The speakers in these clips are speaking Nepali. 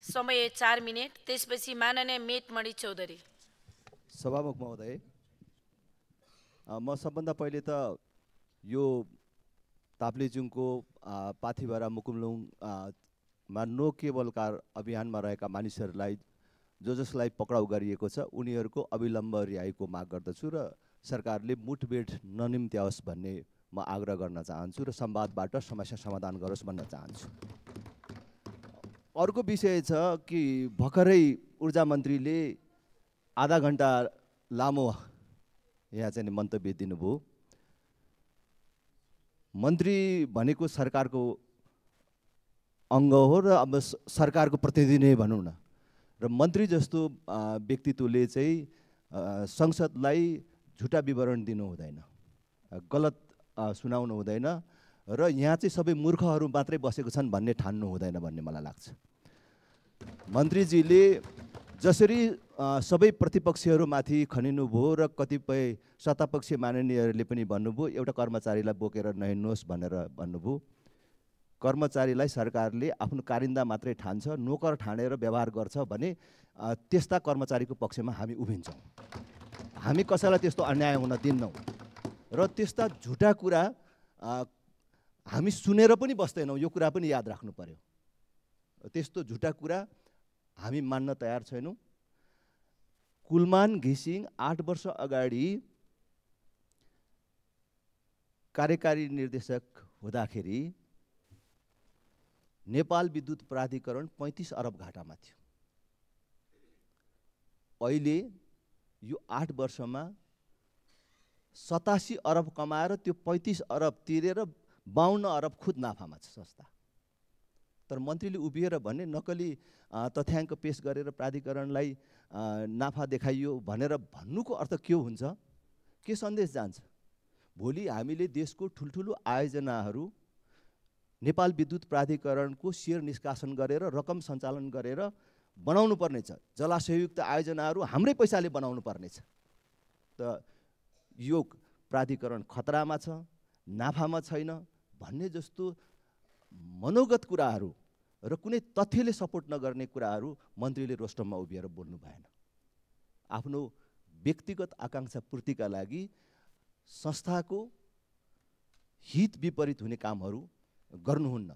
समय 4 मिनेट। त्यसपछि माननीय मेटमणि चौधरी। सभामुख महोदय, म सबभन्दा पहिले त यो ताप्लेजुङको पाथिभरा मुकुमलुङ मा नो केबल कार अभियानमा रहेका मानिसहरूलाई जसलाई पक्राउ गरिएको छ उनीहरूको अविलम्ब रिहाईको माग गर्दछु र सरकारले मुठभेड ननिम्त्याओस् भन्ने म आग्रह गर्न चाहन्छु र संवादबाट समस्या समाधान गरोस् भन्न चाहन्छु। अर्को विषय छ कि भर्खरै ऊर्जा मन्त्रीले आधा घण्टा लामो यहाँ चाहिँ मन्तव्य दिनुभयो। मन्त्री भनेको सरकारको अङ्ग हो र अब सरकारको प्रतिनिधि नै भनौँ न, र मन्त्री जस्तो व्यक्तित्वले चाहिँ संसदलाई झुटा विवरण दिनु हुँदैन, गलत सुनाउनु हुँदैन र यहाँ चाहिँ सबै मूर्खहरू मात्रै बसेको छन् भन्ने ठान्नु हुँदैन भन्ने मलाई लाग्छ। मन्त्रीजीले जसरी सबै प्रतिपक्षीहरूमाथि खनिनुभयो र कतिपय सत्तापक्षी माननीयहरूले पनि भन्नुभयो एउटा कर्मचारीलाई बोकेर नहिँड्नुहोस् भनेर भन्नुभयो। कर्मचारीलाई सरकारले आफ्नो कारिन्दा मात्रै ठान्छ, नोकर ठानेर व्यवहार गर्छ भने त्यस्ता कर्मचारीको पक्षमा हामी उभिन्छौँ। हामी कसैलाई त्यस्तो अन्याय हुन दिन्नौँ र त्यस्ता झुटा कुरा हामी सुनेर पनि बस्दैनौँ। यो कुरा पनि याद राख्नु पर्यो। त्यस्तो झुटा कुरा हामी मान्न तयार छैनौँ। कुलमान घिसिङ 8 वर्ष अगाडि कार्यकारी निर्देशक हुँदाखेरि नेपाल विद्युत प्राधिकरण 35 अरब घाटामा थियो। अहिले यो 8 वर्षमा 87 अरब कमाएर त्यो 35 अरब तिरेर 52 अरब खुद नाफामा छ संस्था। तर मन्त्रीले उभिएर भन्ने नक्कली तथ्याङ्क पेश गरेर प्राधिकरणलाई नाफा देखाइयो भनेर भन्नुको अर्थ के हुन्छ? के सन्देश जान्छ? भोलि हामीले देशको ठुल्ठुलो आयोजनाहरू नेपाल विद्युत प्राधिकरणको सेयर निष्कासन गरेर रकम सञ्चालन गरेर बनाउनु पर्नेछ। जलाशययुक्त आयोजनाहरू हाम्रै पैसाले बनाउनु पर्नेछ। त यो प्राधिकरण खतरामा छ, नाफामा छैन भन्ने जस्तो मनोगत कुराहरू र कुनै तथ्यले सपोर्ट नगर्ने कुराहरू मन्त्रीले रोस्टममा उभिएर बोल्नु भएन। आफ्नो व्यक्तिगत आकाङ्क्षा पूर्तिका लागि संस्थाको हित विपरीत हुने कामहरू गर्नुहुन्न।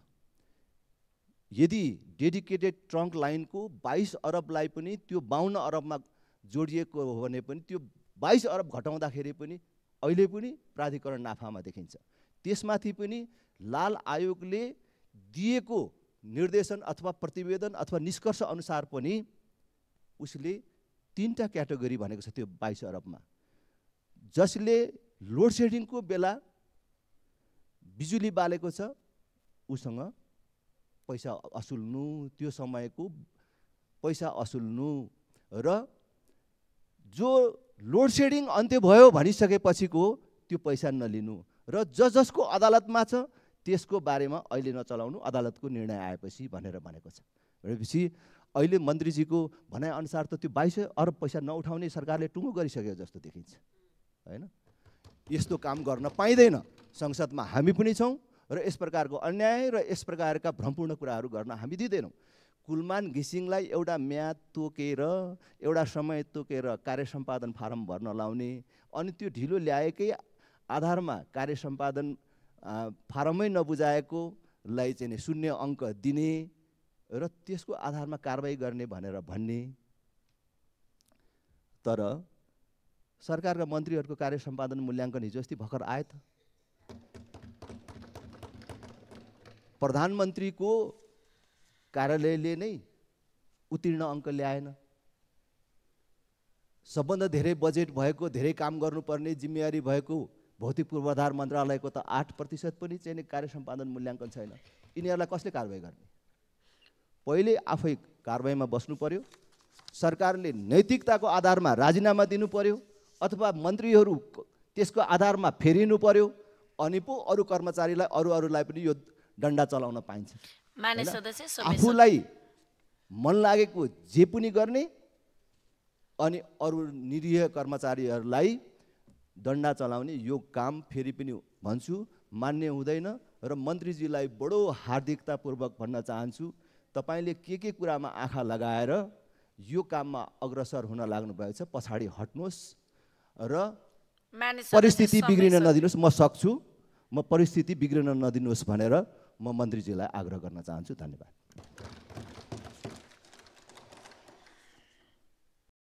यदि डेडिकेटेड ट्रङ्क लाइनको 22 अरबलाई पनि त्यो 52 अरबमा जोडिएको हो भने पनि त्यो 22 अरब घटाउँदाखेरि पनि अहिले पनि प्राधिकरण नाफामा देखिन्छ। त्यसमाथि पनि लाल आयोगले दिएको निर्देशन अथवा प्रतिवेदन अथवा निष्कर्ष अनुसार पनि उसले 3टा क्याटेगोरी भनेको छ त्यो 22 अरबमा। जसले लोड सेडिङको बेला बिजुली बालेको छ उसँग पैसा असुल्नु, त्यो समयको पैसा असुल्नु र जो लोड सेडिङ अन्त्य भयो भनिसकेपछिको त्यो पैसा नलिनु र जसको अदालतमा छ त्यसको बारेमा अहिले नचलाउनु, अदालतको निर्णय आएपछि भनेर भनेको छ। भनेपछि अहिले मन्त्रीजीको भनाइअनुसार त त्यो 22 अरब पैसा नउठाउने सरकारले टुङ्गो गरिसक्यो जस्तो देखिन्छ, हैन? यस्तो काम गर्न पाइँदैन। संसदमा हामी पनि छौँ र यस प्रकारको अन्याय र यस प्रकारका भ्रमपूर्ण कुराहरू गर्न हामी दिँदैनौँ। कुलमान घिसिङलाई एउटा म्याद तोकेर एउटा समय तोकेर कार्य सम्पादन फारम भर्न लाउने अनि त्यो ढिलो ल्याएकै आधारमा कार्य सम्पादन फारमै नबुझाएकोलाई चाहिँ 0 अङ्क दिने र त्यसको आधारमा कारबाही गर्ने भनेर भन्ने। तर सरकारका मन्त्रीहरूको कार्य सम्पादन मूल्याङ्कन हिजो अस्ति भर्खर आयो त। प्रधानमन्त्रीको कार्यालयले नै उत्तीर्ण अङ्क ल्याएन। सबभन्दा धेरै बजेट भएको, धेरै काम गर्नुपर्ने जिम्मेवारी भएको भौतिक पूर्वाधार मन्त्रालयको त 8% पनि चाहिँ कार्य सम्पादन मूल्याङ्कन छैन। यिनीहरूलाई कसले कारबाही गर्ने? पहिले आफै कारबाहीमा बस्नु पर्यो। सरकारले नैतिकताको आधारमा राजीनामा दिनु पर्यो अथवा मन्त्रीहरू त्यसको आधारमा फेरिनु पर्यो अनि पो अरू कर्मचारीलाई अरूलाई पनि यो डन्डा चलाउन पाइन्छ। आफूलाई मन लागेको जे पनि गर्ने अनि अरू निरीह कर्मचारीहरूलाई डन्डा चलाउने यो काम फेरि पनि भन्छु मान्य हुँदैन। र मन्त्रीजीलाई बडो हार्दिकतापूर्वक भन्न चाहन्छु, तपाईँले के कुरामा आँखा लगाएर यो काममा अग्रसर हुन लाग्नुभएको छ पछाडि हट्नुहोस् र परिस्थिति बिग्रिन नदिनुहोस्। म सक्छु, म परिस्थिति बिग्रिन नदिनुहोस् भनेर म मन्त्रीजीलाई आग्रह गर्न चाहन्छु। धन्यवाद।